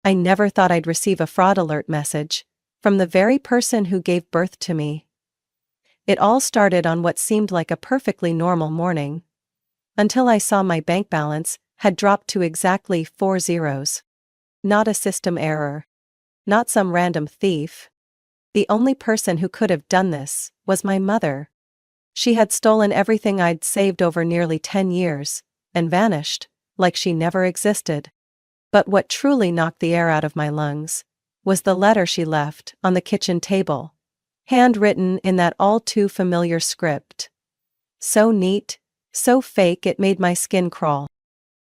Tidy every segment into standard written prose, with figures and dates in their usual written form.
I never thought I'd receive a fraud alert message from the very person who gave birth to me. It all started on what seemed like a perfectly normal morning, until I saw my bank balance had dropped to exactly 4 zeros. Not a system error. Not some random thief. The only person who could have done this was my mother. She had stolen everything I'd saved over nearly 10 years, and vanished, like she never existed. But what truly knocked the air out of my lungs was the letter she left on the kitchen table, handwritten in that all-too-familiar script. So neat, so fake it made my skin crawl.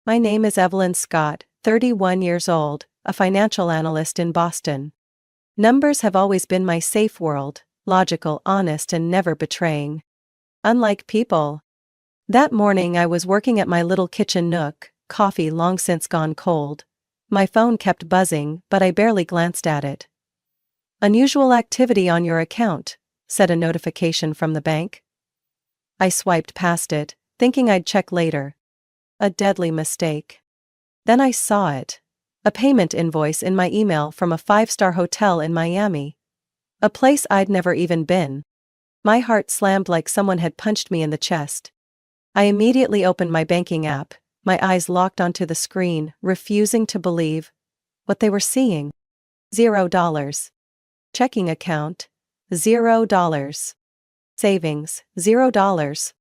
My name is Evelyn Scott, 31 years old, a financial analyst in Boston. Numbers have always been my safe world, logical, honest, and never betraying. Unlike people. That morning I was working at my little kitchen nook, coffee long since gone cold. My phone kept buzzing, but I barely glanced at it. "Unusual activity on your account," said a notification from the bank. I swiped past it, thinking I'd check later. A deadly mistake. Then I saw it. A payment invoice in my email from a 5-star hotel in Miami. A place I'd never even been. My heart slammed like someone had punched me in the chest. I immediately opened my banking app, my eyes locked onto the screen, refusing to believe what they were seeing. $0. Checking account, $0. Savings, $0.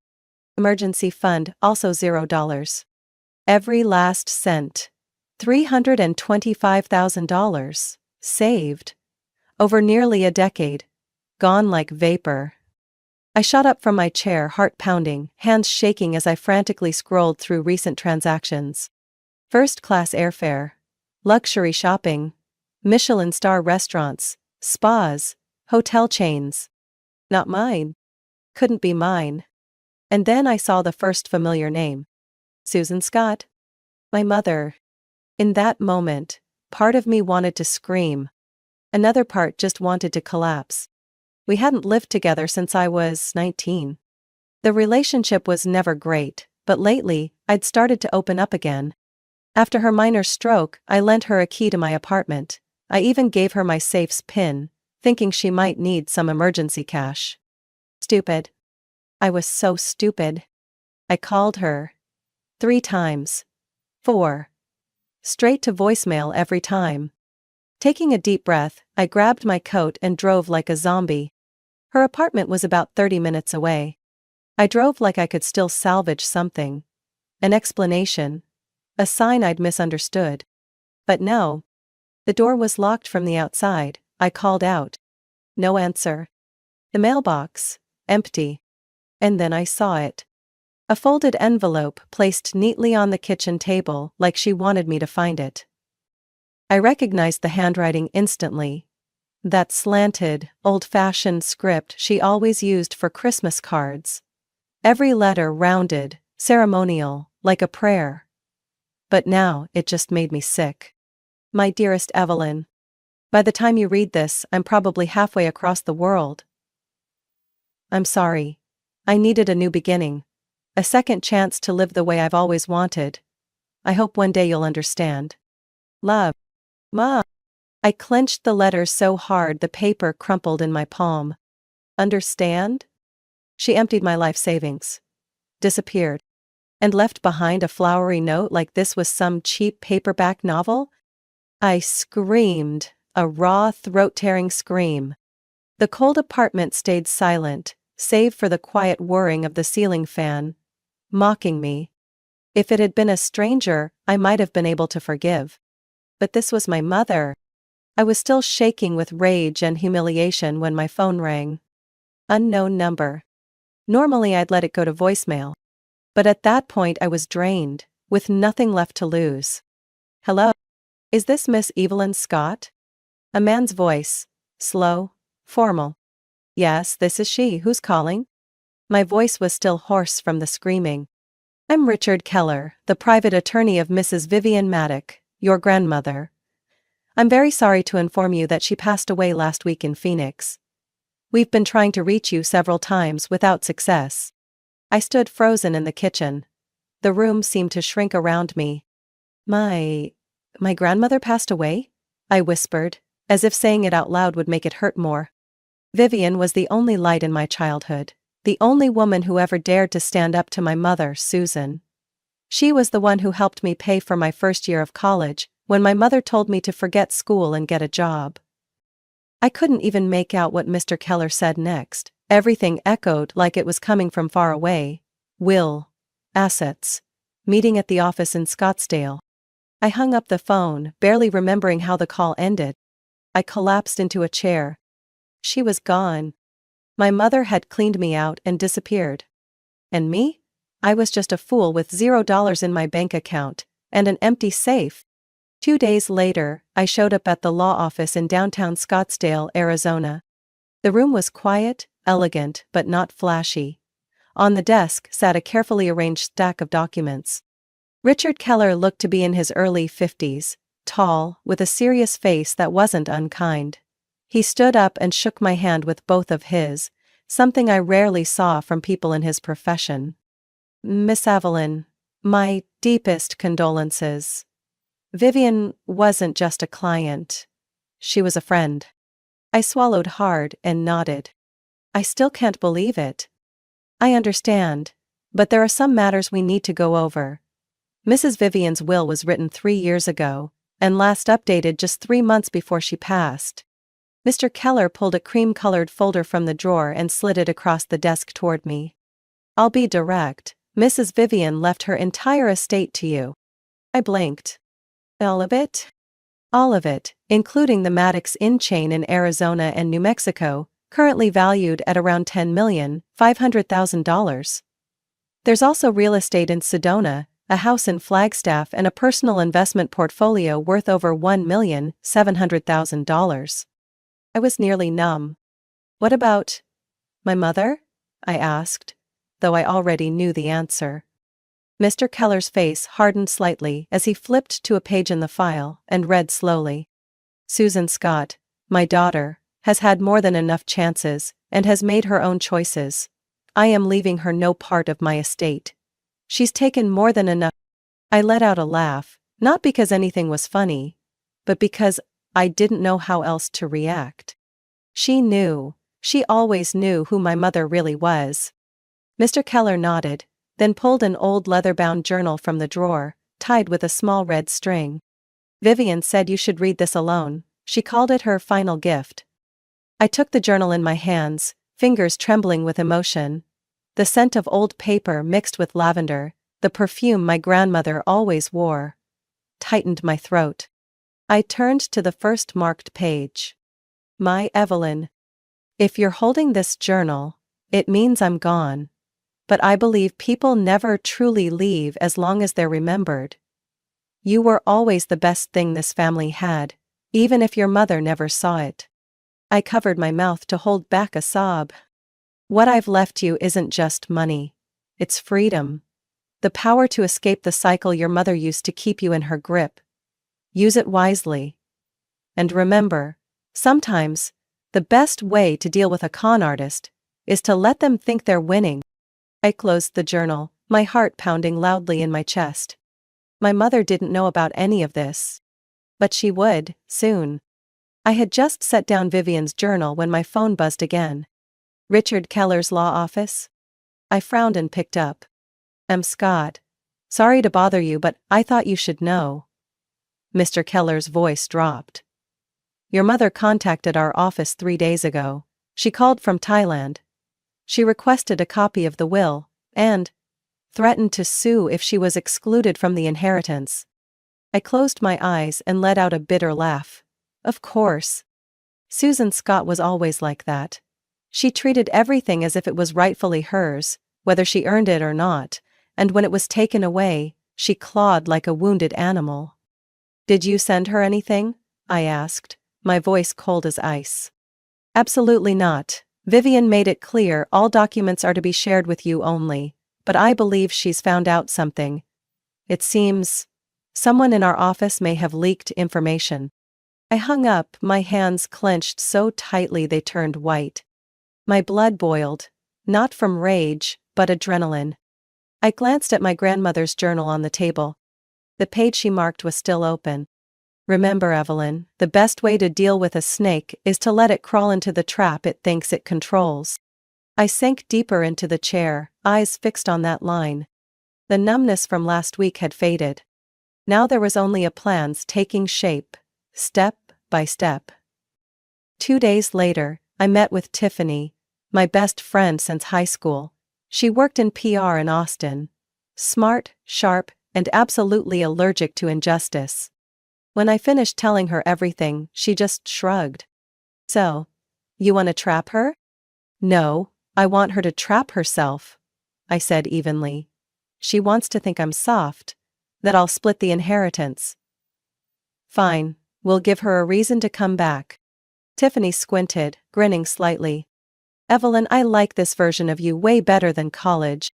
Emergency fund, also $0. Every last cent. $325,000. Saved. Over nearly a decade. Gone like vapor. I shot up from my chair, heart pounding, hands shaking as I frantically scrolled through recent transactions. First-class airfare. Luxury shopping. Michelin star restaurants. Spas. Hotel chains. Not mine. Couldn't be mine. And then I saw the first familiar name. Susan Scott. My mother. In that moment, part of me wanted to scream. Another part just wanted to collapse. We hadn't lived together since I was 19. The relationship was never great, but lately, I'd started to open up again. After her minor stroke, I lent her a key to my apartment. I even gave her my safe's PIN, thinking she might need some emergency cash. Stupid. I was so stupid. I called her 3 times. 4. Straight to voicemail every time. Taking a deep breath, I grabbed my coat and drove like a zombie. Her apartment was about 30 minutes away. I drove like I could still salvage something. An explanation. A sign I'd misunderstood. But no. The door was locked from the outside. I called out. No answer. The mailbox. Empty. And then I saw it. A folded envelope placed neatly on the kitchen table, like she wanted me to find it. I recognized the handwriting instantly. That slanted, old-fashioned script she always used for Christmas cards. Every letter rounded, ceremonial, like a prayer. But now, it just made me sick. My dearest Evelyn. By the time you read this, I'm probably halfway across the world. I'm sorry. I needed a new beginning. A second chance to live the way I've always wanted. I hope one day you'll understand. Love. Ma. I clenched the letters so hard the paper crumpled in my palm. Understand? She emptied my life savings. Disappeared. And left behind a flowery note like this was some cheap paperback novel? I screamed, a raw, throat-tearing scream. The cold apartment stayed silent, save for the quiet whirring of the ceiling fan. Mocking me. If it had been a stranger, I might have been able to forgive. But this was my mother. I was still shaking with rage and humiliation when my phone rang. Unknown number. Normally I'd let it go to voicemail. But at that point I was drained, with nothing left to lose. Hello? Is this Miss Evelyn Scott? A man's voice. Slow. Formal. Yes, this is she. Who's calling? My voice was still hoarse from the screaming. I'm Richard Keller, the private attorney of Mrs. Vivian Maddock, your grandmother. I'm very sorry to inform you that she passed away last week in Phoenix. We've been trying to reach you several times without success. I stood frozen in the kitchen. The room seemed to shrink around me. My grandmother passed away? I whispered, as if saying it out loud would make it hurt more. Vivian was the only light in my childhood, the only woman who ever dared to stand up to my mother, Susan. She was the one who helped me pay for my first year of college, when my mother told me to forget school and get a job. I couldn't even make out what Mr. Keller said next. Everything echoed like it was coming from far away. Will. Assets. Meeting at the office in Scottsdale. I hung up the phone, barely remembering how the call ended. I collapsed into a chair. She was gone. My mother had cleaned me out and disappeared. And me? I was just a fool with $0 in my bank account, and an empty safe. 2 days later, I showed up at the law office in downtown Scottsdale, Arizona. The room was quiet, elegant, but not flashy. On the desk sat a carefully arranged stack of documents. Richard Keller looked to be in his early 50s, tall, with a serious face that wasn't unkind. He stood up and shook my hand with both of his, something I rarely saw from people in his profession. Miss Evelyn, my deepest condolences. Vivian wasn't just a client. She was a friend. I swallowed hard and nodded. I still can't believe it. I understand, but there are some matters we need to go over. Mrs. Vivian's will was written 3 years ago, and last updated just 3 months before she passed. Mr. Keller pulled a cream-colored folder from the drawer and slid it across the desk toward me. I'll be direct. Mrs. Vivian left her entire estate to you. I blinked. All of it? All of it, including the Maddox Inn chain in Arizona and New Mexico, currently valued at around $10,500,000. There's also real estate in Sedona, a house in Flagstaff, and a personal investment portfolio worth over $1,700,000. I was nearly numb. What about my mother? I asked, though I already knew the answer. Mr. Keller's face hardened slightly as he flipped to a page in the file and read slowly. Susan Scott, my daughter, has had more than enough chances and has made her own choices. I am leaving her no part of my estate. She's taken more than enough. I let out a laugh, not because anything was funny, but because I didn't know how else to react. She knew. She always knew who my mother really was. Mr. Keller nodded, then pulled an old leather-bound journal from the drawer, tied with a small red string. Vivian said you should read this alone. She called it her final gift. I took the journal in my hands, fingers trembling with emotion. The scent of old paper mixed with lavender, the perfume my grandmother always wore, tightened my throat. I turned to the first marked page. My Evelyn. If you're holding this journal, it means I'm gone. But I believe people never truly leave as long as they're remembered. You were always the best thing this family had, even if your mother never saw it. I covered my mouth to hold back a sob. What I've left you isn't just money. It's freedom. The power to escape the cycle your mother used to keep you in her grip. Use it wisely. And remember, sometimes, the best way to deal with a con artist is to let them think they're winning. I closed the journal, my heart pounding loudly in my chest. My mother didn't know about any of this. But she would, soon. I had just set down Vivian's journal when my phone buzzed again. Richard Keller's law office? I frowned and picked up. Scott. Sorry to bother you, but I thought you should know. Mr. Keller's voice dropped. Your mother contacted our office 3 days ago. She called from Thailand. She requested a copy of the will, and threatened to sue if she was excluded from the inheritance. I closed my eyes and let out a bitter laugh. Of course. Susan Scott was always like that. She treated everything as if it was rightfully hers, whether she earned it or not, and when it was taken away, she clawed like a wounded animal. Did you send her anything? I asked, my voice cold as ice. Absolutely not. Vivian made it clear all documents are to be shared with you only, but I believe she's found out something. It seems someone in our office may have leaked information. I hung up, my hands clenched so tightly they turned white. My blood boiled, not from rage, but adrenaline. I glanced at my grandmother's journal on the table. The page she marked was still open. Remember, Evelyn, the best way to deal with a snake is to let it crawl into the trap it thinks it controls. I sank deeper into the chair, eyes fixed on that line. The numbness from last week had faded. Now there was only a plan taking shape, step by step. 2 days later, I met with Tiffany, my best friend since high school. She worked in PR in Austin. Smart, sharp, and absolutely allergic to injustice. When I finished telling her everything, she just shrugged. So, you want to trap her? No, I want her to trap herself, I said evenly. She wants to think I'm soft, that I'll split the inheritance. Fine, we'll give her a reason to come back. Tiffany squinted, grinning slightly. Evelyn, I like this version of you way better than college.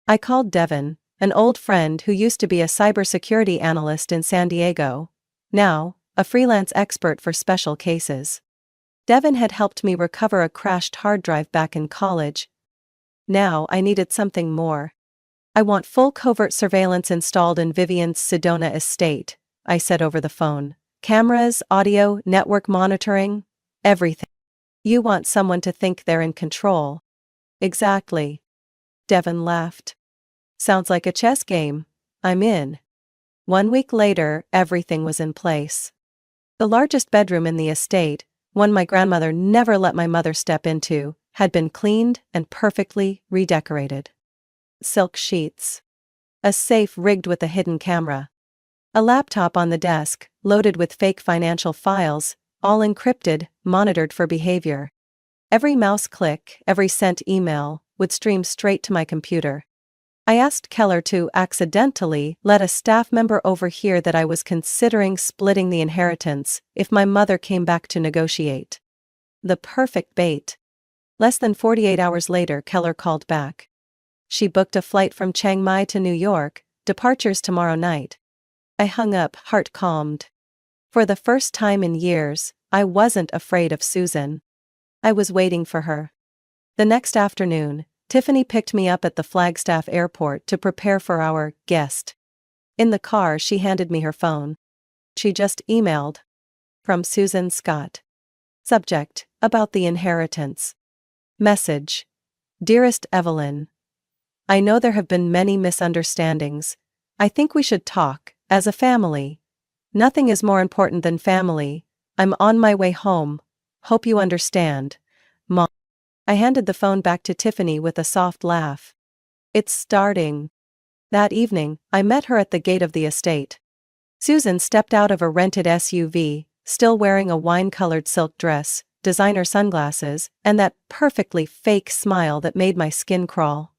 I called Devin, an old friend who used to be a cybersecurity analyst in San Diego. Now, a freelance expert for special cases. Devin had helped me recover a crashed hard drive back in college. Now I needed something more. I want full covert surveillance installed in Vivian's Sedona estate, I said over the phone. Cameras, audio, network monitoring, everything. You want someone to think they're in control. Exactly. Devin laughed. Sounds like a chess game. I'm in. 1 week later, everything was in place. The largest bedroom in the estate, one my grandmother never let my mother step into, had been cleaned and perfectly redecorated. Silk sheets. A safe rigged with a hidden camera. A laptop on the desk, loaded with fake financial files, all encrypted, monitored for behavior. Every mouse click, every sent email, would stream straight to my computer. I asked Keller to accidentally let a staff member overhear that I was considering splitting the inheritance if my mother came back to negotiate. The perfect bait. Less than 48 hours later, Keller called back. She booked a flight from Chiang Mai to New York, departures tomorrow night. I hung up, heart calmed. For the first time in years, I wasn't afraid of Susan. I was waiting for her. The next afternoon, Tiffany picked me up at the Flagstaff airport to prepare for our guest. In the car, she handed me her phone. She just emailed. From Susan Scott. Subject, about the inheritance. Message. Dearest Evelyn. I know there have been many misunderstandings. I think we should talk, as a family. Nothing is more important than family. I'm on my way home. Hope you understand. Mom. I handed the phone back to Tiffany with a soft laugh. It's starting. That evening, I met her at the gate of the estate. Susan stepped out of a rented SUV, still wearing a wine-colored silk dress, designer sunglasses, and that perfectly fake smile that made my skin crawl.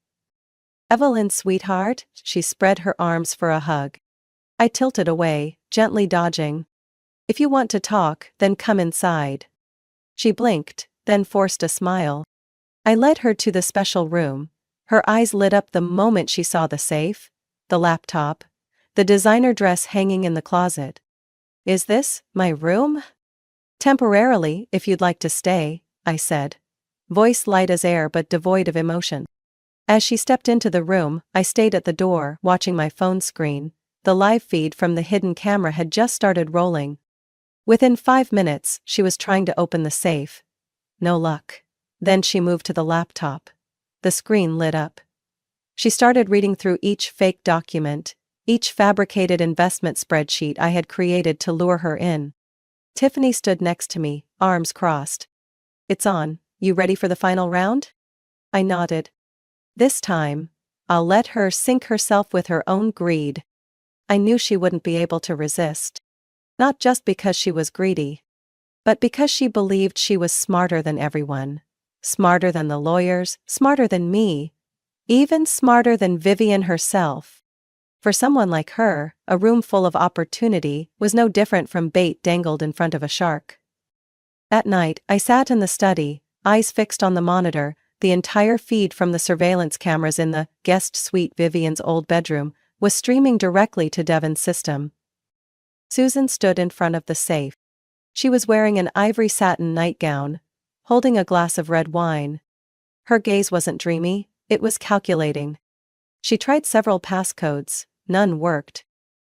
Evelyn, sweetheart, she spread her arms for a hug. I tilted away, gently dodging. If you want to talk, then come inside. She blinked, then forced a smile. I led her to the special room. Her eyes lit up the moment she saw the safe, the laptop, the designer dress hanging in the closet. Is this my room? Temporarily, if you'd like to stay, I said. Voice light as air but devoid of emotion. As she stepped into the room, I stayed at the door, watching my phone screen. The live feed from the hidden camera had just started rolling. Within 5 minutes, she was trying to open the safe. No luck. Then she moved to the laptop. The screen lit up. She started reading through each fake document, each fabricated investment spreadsheet I had created to lure her in. Tiffany stood next to me, arms crossed. It's on. You ready for the final round? I nodded. This time, I'll let her sink herself with her own greed. I knew she wouldn't be able to resist. Not just because she was greedy, but because she believed she was smarter than everyone. Smarter than the lawyers, smarter than me, even smarter than Vivian herself. For someone like her, a room full of opportunity was no different from bait dangled in front of a shark. That night, I sat in the study, eyes fixed on the monitor. The entire feed from the surveillance cameras in the guest suite Vivian's old bedroom was streaming directly to Devin's system. Susan stood in front of the safe. She was wearing an ivory satin nightgown, holding a glass of red wine. Her gaze wasn't dreamy, it was calculating. She tried several passcodes, none worked.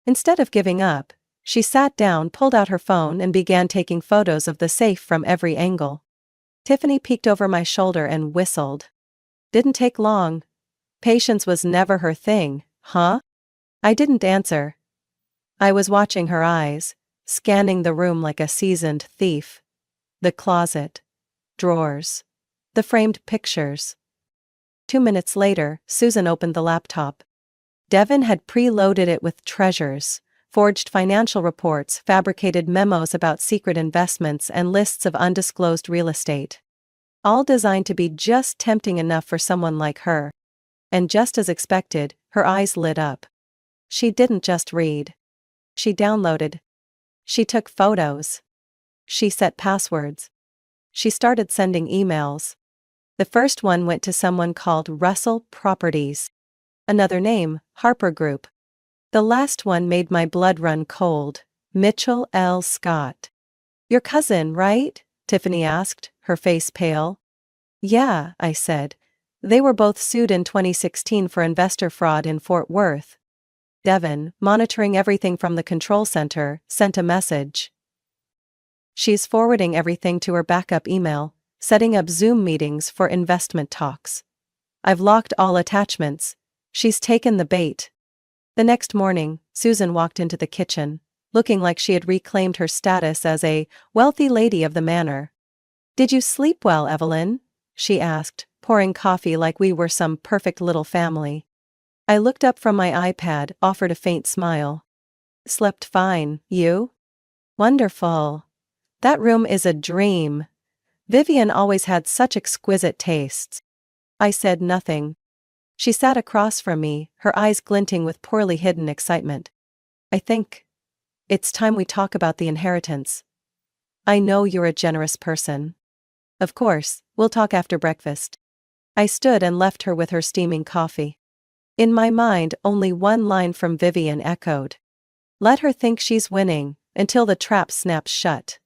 Instead of giving up, She sat down, pulled out her phone, and began taking photos of the safe from every angle. Tiffany peeked over my shoulder and whistled. Didn't take long. Patience was never her thing, huh? I didn't answer. I was watching her eyes, scanning the room like a seasoned thief. The closet, drawers, the framed pictures. 2 minutes later, Susan opened the laptop. Devin had preloaded it with treasures, forged financial reports, fabricated memos about secret investments, and lists of undisclosed real estate. All designed to be just tempting enough for someone like her. And just as expected, her eyes lit up. She didn't just read. She downloaded. She took photos. She set passwords. She started sending emails. The first one went to someone called Russell Properties. Another name, Harper Group. The last one made my blood run cold, Mitchell L. Scott. Your cousin, right? Tiffany asked, her face pale. Yeah, I said. They were both sued in 2016 for investor fraud in Fort Worth. Devin, monitoring everything from the control center, sent a message. She's forwarding everything to her backup email, setting up Zoom meetings for investment talks. I've locked all attachments. She's taken the bait. The next morning, Susan walked into the kitchen, looking like she had reclaimed her status as a wealthy lady of the manor. Did you sleep well, Evelyn? She asked, pouring coffee like we were some perfect little family. I looked up from my iPad, offered a faint smile. Slept fine, you? Wonderful. That room is a dream. Vivian always had such exquisite tastes. I said nothing. She sat across from me, her eyes glinting with poorly hidden excitement. I think it's time we talk about the inheritance. I know you're a generous person. Of course, we'll talk after breakfast. I stood and left her with her steaming coffee. In my mind, only one line from Vivian echoed. Let her think she's winning, until the trap snaps shut.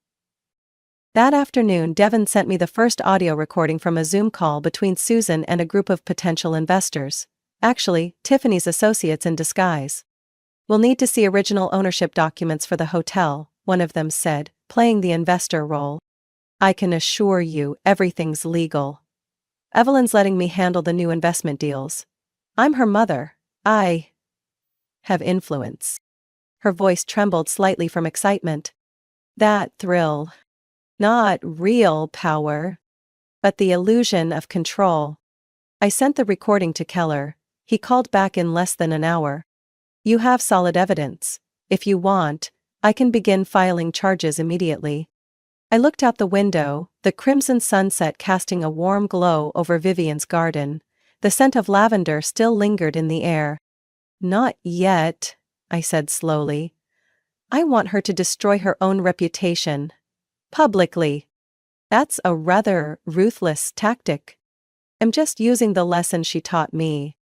That afternoon, Devin sent me the first audio recording from a Zoom call between Susan and a group of potential investors. Actually, Tiffany's associates in disguise. We'll need to see original ownership documents for the hotel, one of them said, playing the investor role. I can assure you, everything's legal. Evelyn's letting me handle the new investment deals. I'm her mother. I have influence. Her voice trembled slightly from excitement. That thrill. Not real power, but the illusion of control. I sent the recording to Keller. He called back in less than an hour. You have solid evidence. If you want, I can begin filing charges immediately. I looked out the window, the crimson sunset casting a warm glow over Vivian's garden. The scent of lavender still lingered in the air. Not yet, I said slowly. I want her to destroy her own reputation. Publicly. That's a rather ruthless tactic. I'm just using the lesson she taught me.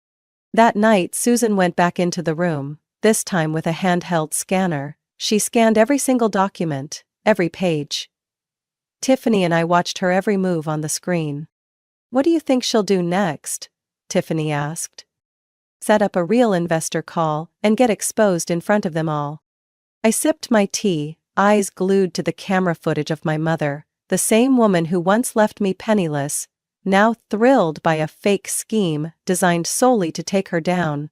That night, Susan went back into the room, this time with a handheld scanner. She scanned every single document, every page. Tiffany and I watched her every move on the screen. What do you think she'll do next? Tiffany asked. Set up a real investor call and get exposed in front of them all. I sipped my tea, eyes glued to the camera footage of my mother, the same woman who once left me penniless, now thrilled by a fake scheme designed solely to take her down.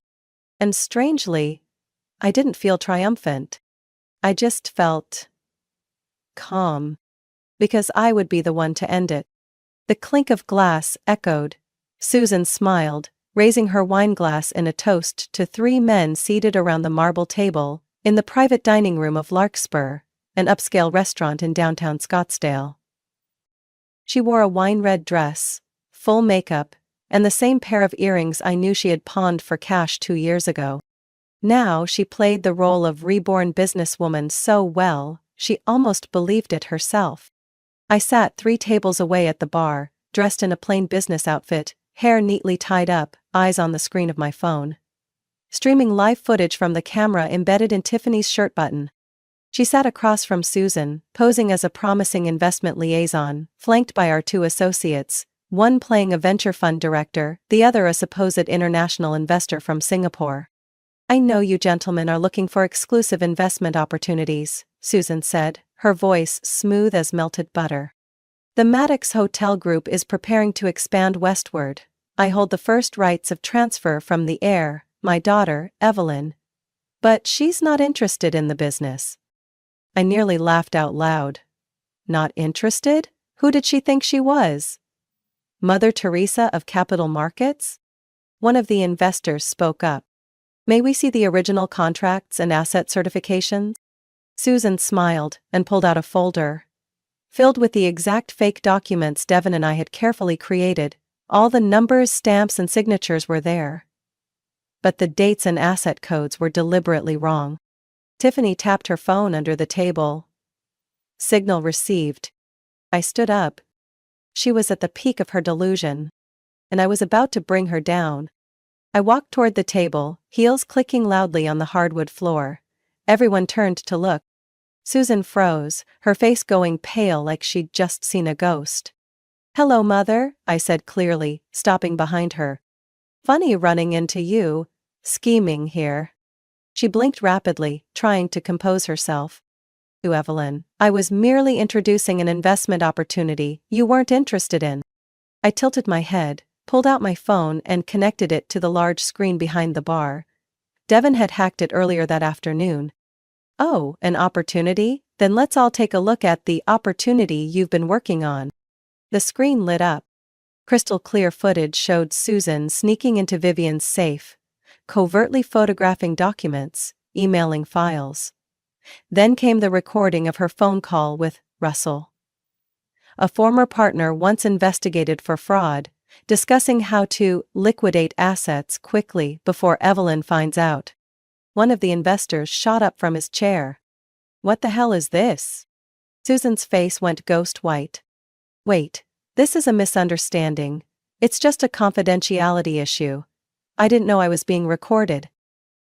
And strangely, I didn't feel triumphant. I just felt calm. Because I would be the one to end it. The clink of glass echoed. Susan smiled, raising her wineglass in a toast to 3 men seated around the marble table, in the private dining room of Larkspur, an upscale restaurant in downtown Scottsdale. She wore a wine-red dress, full makeup, and the same pair of earrings I knew she had pawned for cash 2 years ago. Now she played the role of reborn businesswoman so well, she almost believed it herself. I sat 3 tables away at the bar, dressed in a plain business outfit, hair neatly tied up, eyes on the screen of my phone. Streaming live footage from the camera embedded in Tiffany's shirt button. She sat across from Susan, posing as a promising investment liaison, flanked by our 2 associates, one playing a venture fund director, the other a supposed international investor from Singapore. I know you gentlemen are looking for exclusive investment opportunities, Susan said, her voice smooth as melted butter. The Maddox Hotel Group is preparing to expand westward. I hold the first rights of transfer from the heir, my daughter, Evelyn. But she's not interested in the business. I nearly laughed out loud. Not interested? Who did she think she was? Mother Teresa of capital markets? One of the investors spoke up. May we see the original contracts and asset certifications? Susan smiled and pulled out a folder. Filled with the exact fake documents Devon and I had carefully created, all the numbers, stamps, and signatures were there. But the dates and asset codes were deliberately wrong. Tiffany tapped her phone under the table. Signal received. I stood up. She was at the peak of her delusion, and I was about to bring her down. I walked toward the table, heels clicking loudly on the hardwood floor. Everyone turned to look. Susan froze, her face going pale like she'd just seen a ghost. "Hello, Mother," I said clearly, stopping behind her. "Funny running into you. Scheming here." She blinked rapidly, trying to compose herself. "To Evelyn, I was merely introducing an investment opportunity you weren't interested in." I tilted my head, pulled out my phone and connected it to the large screen behind the bar. Devon had hacked it earlier that afternoon. "Oh, an opportunity? Then let's all take a look at the opportunity you've been working on." The screen lit up. Crystal clear footage showed Susan sneaking into Vivian's safe, covertly photographing documents, emailing files. Then came the recording of her phone call with Russell, a former partner once investigated for fraud, discussing how to liquidate assets quickly before Evelyn finds out. One of the investors shot up from his chair. "What the hell is this?" Susan's face went ghost white. "Wait, this is a misunderstanding. It's just a confidentiality issue. I didn't know I was being recorded."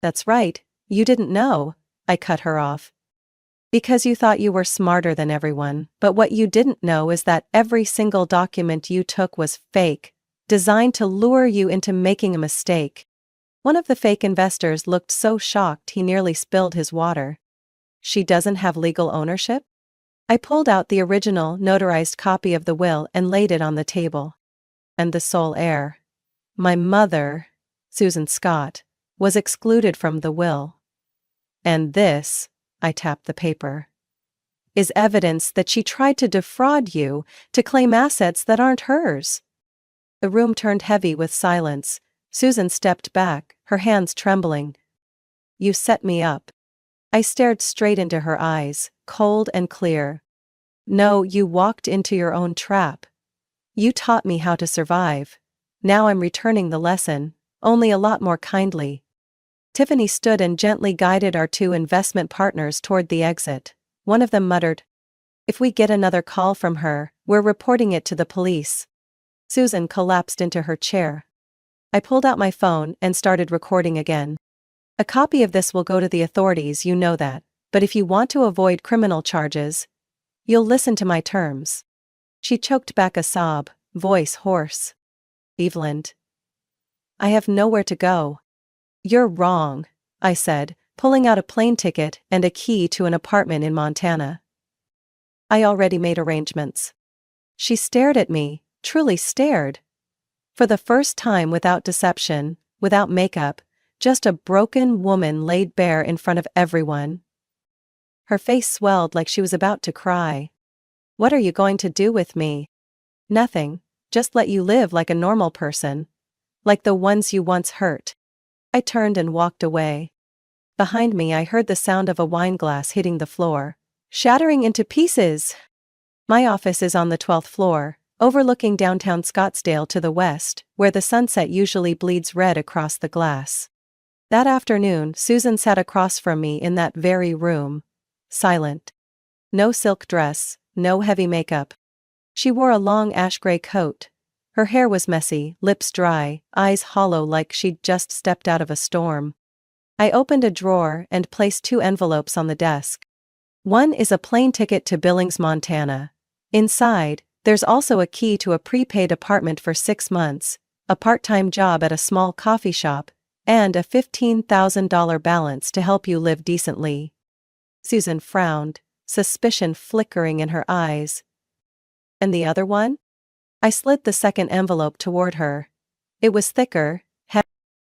"That's right, you didn't know," I cut her off. "Because you thought you were smarter than everyone, but what you didn't know is that every single document you took was fake, designed to lure you into making a mistake." One of the fake investors looked so shocked he nearly spilled his water. "She doesn't have legal ownership?" I pulled out the original notarized copy of the will and laid it on the table. "And the sole heir, my mother, Susan Scott, was excluded from the will. And this," I tapped the paper, "is evidence that she tried to defraud you to claim assets that aren't hers." The room turned heavy with silence. Susan stepped back, her hands trembling. "You set me up." I stared straight into her eyes, cold and clear. "No, you walked into your own trap. You taught me how to survive. Now I'm returning the lesson, only a lot more kindly." Tiffany stood and gently guided our two investment partners toward the exit. One of them muttered, "If we get another call from her, we're reporting it to the police." Susan collapsed into her chair. I pulled out my phone and started recording again. "A copy of this will go to the authorities, you know that, but if you want to avoid criminal charges, you'll listen to my terms." She choked back a sob, voice hoarse. "Evelyn, I have nowhere to go." "You're wrong," I said, pulling out a plane ticket and a key to an apartment in Montana. "I already made arrangements." She stared at me, truly stared. For the first time, without deception, without makeup, just a broken woman laid bare in front of everyone. Her face swelled like she was about to cry. "What are you going to do with me?" "Nothing, just let you live like a normal person. Like the ones you once hurt." I turned and walked away. Behind me I heard the sound of a wine glass hitting the floor, shattering into pieces. My office is on the 12th floor, overlooking downtown Scottsdale to the west, where the sunset usually bleeds red across the glass. That afternoon, Susan sat across from me in that very room, silent. No silk dress, no heavy makeup. She wore a long ash-gray coat. Her hair was messy, lips dry, eyes hollow like she'd just stepped out of a storm. I opened a drawer and placed 2 envelopes on the desk. One is a plane ticket to Billings, Montana. Inside, there's also a key to a prepaid apartment for 6 months, a part-time job at a small coffee shop, And a $15,000 balance to help you live decently. Susan frowned, suspicion flickering in her eyes. And the other one? I slid the second envelope toward her. It was thicker,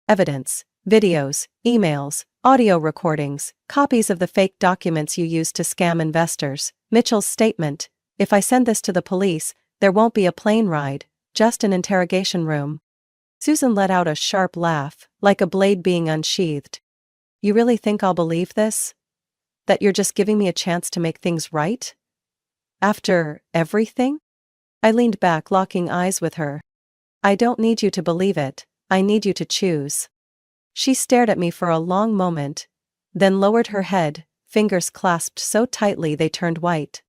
evidence, videos, emails, audio recordings, copies of the fake documents you used to scam investors. Mitchell's statement: if I send this to the police, there won't be a plane ride, just an interrogation room. Susan let out a sharp laugh, like a blade being unsheathed. You really think I'll believe this? That you're just giving me a chance to make things right? After everything? I leaned back, locking eyes with her. I don't need you to believe it, I need you to choose. She stared at me for a long moment, then lowered her head, fingers clasped so tightly they turned white.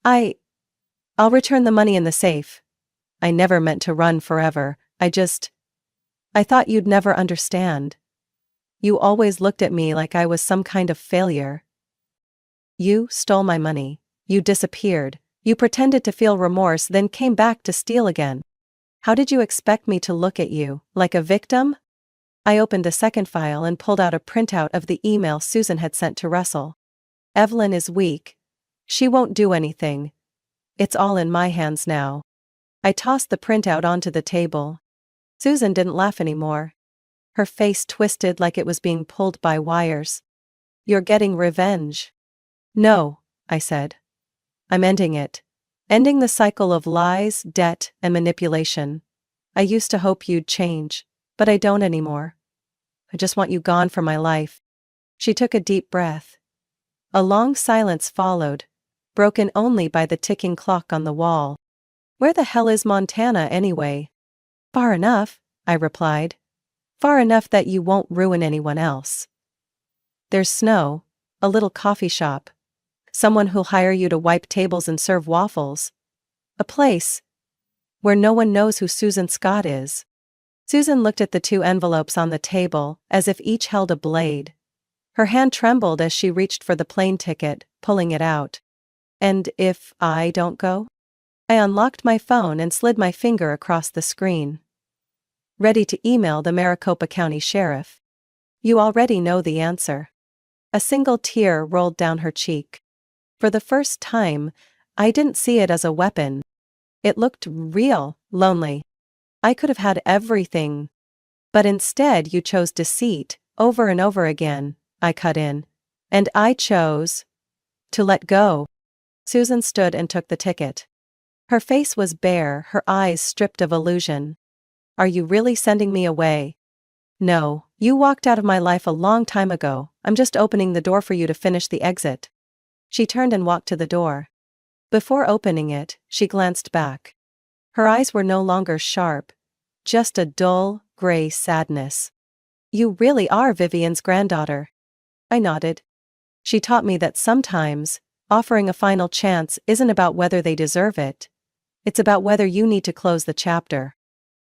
I'll return the money in the safe. I never meant to run forever, I thought you'd never understand. You always looked at me like I was some kind of failure. You stole my money, you disappeared, you pretended to feel remorse, then came back to steal again. How did you expect me to look at you, like a victim? I opened a second file and pulled out a printout of the email Susan had sent to Russell. Evelyn is weak. She won't do anything. It's all in my hands now. I tossed the printout onto the table. Susan didn't laugh anymore. Her face twisted like it was being pulled by wires. You're getting revenge. No, I said. I'm ending it. Ending the cycle of lies, debt, and manipulation. I used to hope you'd change, but I don't anymore. I just want you gone from my life. She took a deep breath. A long silence followed, broken only by the ticking clock on the wall. Where the hell is Montana anyway? Far enough, I replied. Far enough that you won't ruin anyone else. There's snow, a little coffee shop. Someone who'll hire you to wipe tables and serve waffles. A place where no one knows who Susan Scott is. Susan looked at the two envelopes on the table, as if each held a blade. Her hand trembled as she reached for the plane ticket, pulling it out. And if I don't go? I unlocked my phone and slid my finger across the screen. Ready to email the Maricopa County Sheriff. You already know the answer. A single tear rolled down her cheek. For the first time, I didn't see it as a weapon. It looked real, lonely. I could have had everything. But instead you chose deceit, over and over again, I cut in. And I chose to let go. Susan stood and took the ticket. Her face was bare, her eyes stripped of illusion. Are you really sending me away? No, you walked out of my life a long time ago, I'm just opening the door for you to finish the exit. She turned and walked to the door. Before opening it, she glanced back. Her eyes were no longer sharp, just a dull, gray sadness. You really are Vivian's granddaughter. I nodded. She taught me that sometimes, offering a final chance isn't about whether they deserve it. It's about whether you need to close the chapter.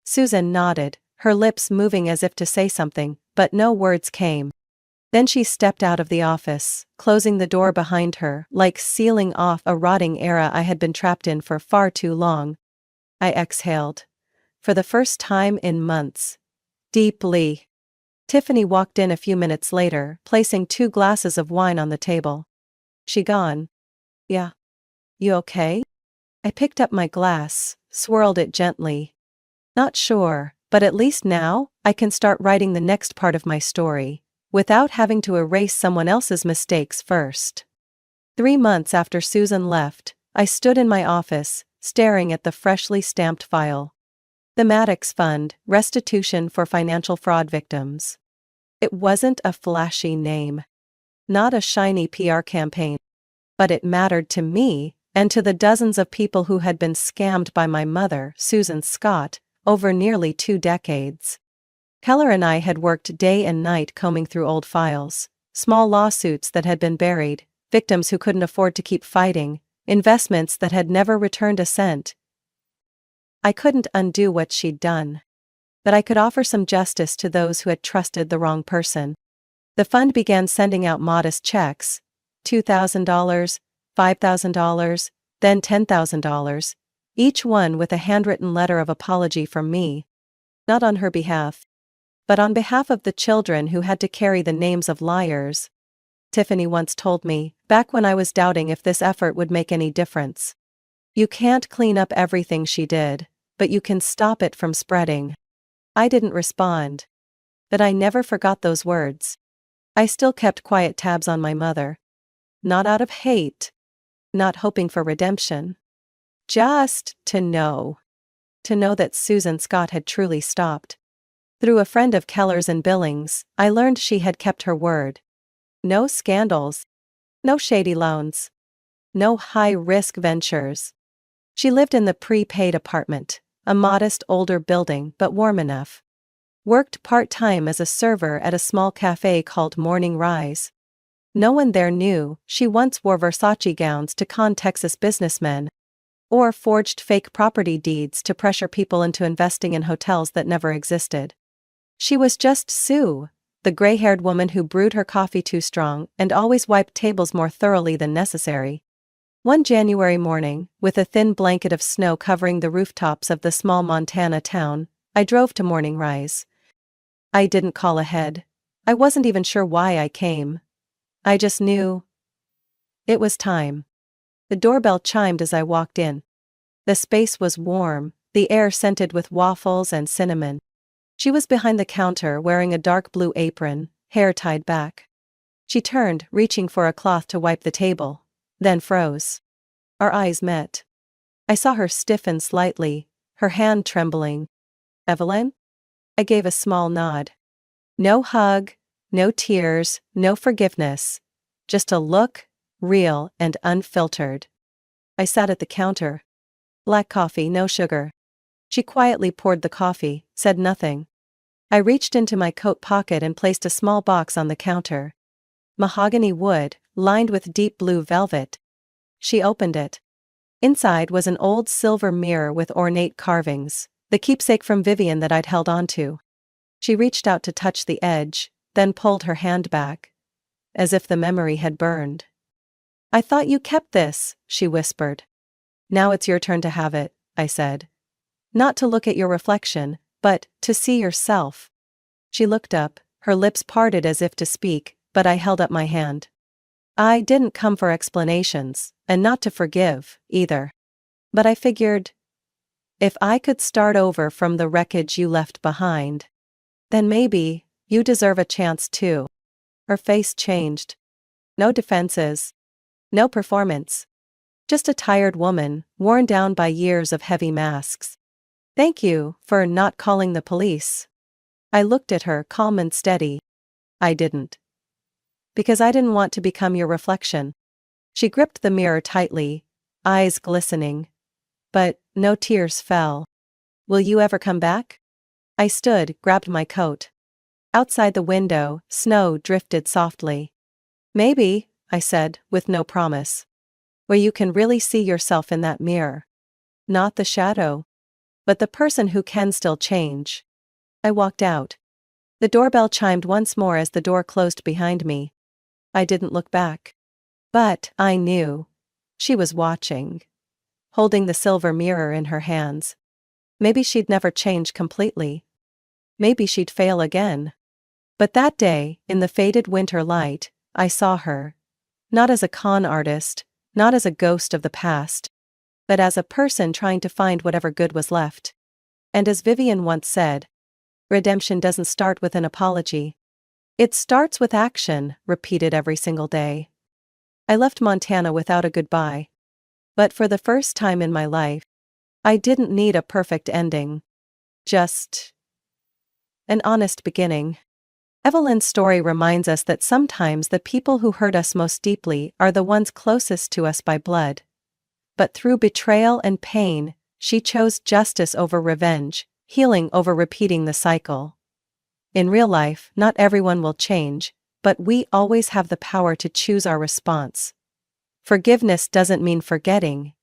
Susan nodded, her lips moving as if to say something, but no words came. Then she stepped out of the office, closing the door behind her, like sealing off a rotting era I had been trapped in for far too long. I exhaled. For the first time in months. Deeply. Tiffany walked in a few minutes later, placing 2 glasses of wine on the table. She gone? Yeah. You okay? I picked up my glass, swirled it gently. Not sure, but at least now, I can start writing the next part of my story, without having to erase someone else's mistakes first. 3 months after Susan left, I stood in my office, staring at the freshly stamped file. The Maddox Fund, Restitution for Financial Fraud Victims. It wasn't a flashy name. Not a shiny PR campaign. But it mattered to me, and to the dozens of people who had been scammed by my mother, Susan Scott, over nearly 2 decades. Keller and I had worked day and night combing through old files, small lawsuits that had been buried, victims who couldn't afford to keep fighting, investments that had never returned a cent. I couldn't undo what she'd done. But I could offer some justice to those who had trusted the wrong person. The fund began sending out modest checks, $2,000, $5,000, then $10,000, each one with a handwritten letter of apology from me. Not on her behalf. but on behalf of the children who had to carry the names of liars. Tiffany once told me, back when I was doubting if this effort would make any difference. You can't clean up everything she did, but you can stop it from spreading. I didn't respond. But I never forgot those words. I still kept quiet tabs on my mother. Not out of hate. Not hoping for redemption. Just to know. To know that Susan Scott had truly stopped. Through a friend of Keller's in Billings, I learned she had kept her word. No scandals. No shady loans. No high-risk ventures. She lived in the prepaid apartment, a modest older building but warm enough. Worked part-time as a server at a small cafe called Morning Rise. No one there knew she once wore Versace gowns to con Texas businessmen, or forged fake property deeds to pressure people into investing in hotels that never existed. She was just Sue, the gray-haired woman who brewed her coffee too strong and always wiped tables more thoroughly than necessary. One January morning, with a thin blanket of snow covering the rooftops of the small Montana town, I drove to Morning Rise. I didn't call ahead. I wasn't even sure why I came. I just knew. It was time. The doorbell chimed as I walked in. The space was warm, the air scented with waffles and cinnamon. She was behind the counter wearing a dark blue apron, hair tied back. She turned, reaching for a cloth to wipe the table, then froze. Our eyes met. I saw her stiffen slightly, her hand trembling. "Evelyn?" I gave a small nod. No hug, no tears, no forgiveness. Just a look, real and unfiltered. I sat at the counter. Black coffee, no sugar. She quietly poured the coffee, said nothing. I reached into my coat pocket and placed a small box on the counter. Mahogany wood, lined with deep blue velvet. She opened it. Inside was an old silver mirror with ornate carvings, the keepsake from Vivian that I'd held onto. She reached out to touch the edge, then pulled her hand back. As if the memory had burned. "I thought you kept this," she whispered. "Now it's your turn to have it," I said. "Not to look at your reflection, but to see yourself." She looked up, her lips parted as if to speak, but I held up my hand. I didn't come for explanations, and not to forgive, either. But I figured, if I could start over from the wreckage you left behind, then maybe you deserve a chance too. Her face changed. No defenses. No performance. Just a tired woman, worn down by years of heavy masks. "Thank you for not calling the police." I looked at her, calm and steady. "I didn't. Because I didn't want to become your reflection." She gripped the mirror tightly, eyes glistening. But no tears fell. "Will you ever come back?" I stood, grabbed my coat. Outside the window, snow drifted softly. "Maybe," I said, with no promise. "Where you can really see yourself in that mirror. Not the shadow, but the person who can still change." I walked out. The doorbell chimed once more as the door closed behind me. I didn't look back. But I knew. She was watching. Holding the silver mirror in her hands. Maybe she'd never change completely. Maybe she'd fail again. But that day, in the faded winter light, I saw her. Not as a con artist, not as a ghost of the past, but as a person trying to find whatever good was left. And as Vivian once said, redemption doesn't start with an apology. It starts with action, repeated every single day. I left Montana without a goodbye. But for the first time in my life, I didn't need a perfect ending. Just an honest beginning. Evelyn's story reminds us that sometimes the people who hurt us most deeply are the ones closest to us by blood. But through betrayal and pain, she chose justice over revenge, healing over repeating the cycle. In real life, not everyone will change, but we always have the power to choose our response. Forgiveness doesn't mean forgetting.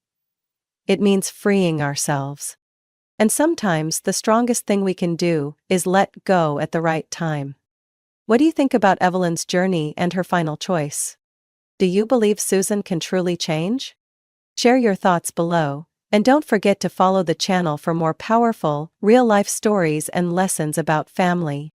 It means freeing ourselves. And sometimes the strongest thing we can do is let go at the right time. What do you think about Evelyn's journey and her final choice? Do you believe Susan can truly change? Share your thoughts below, and don't forget to follow the channel for more powerful, real-life stories and lessons about family.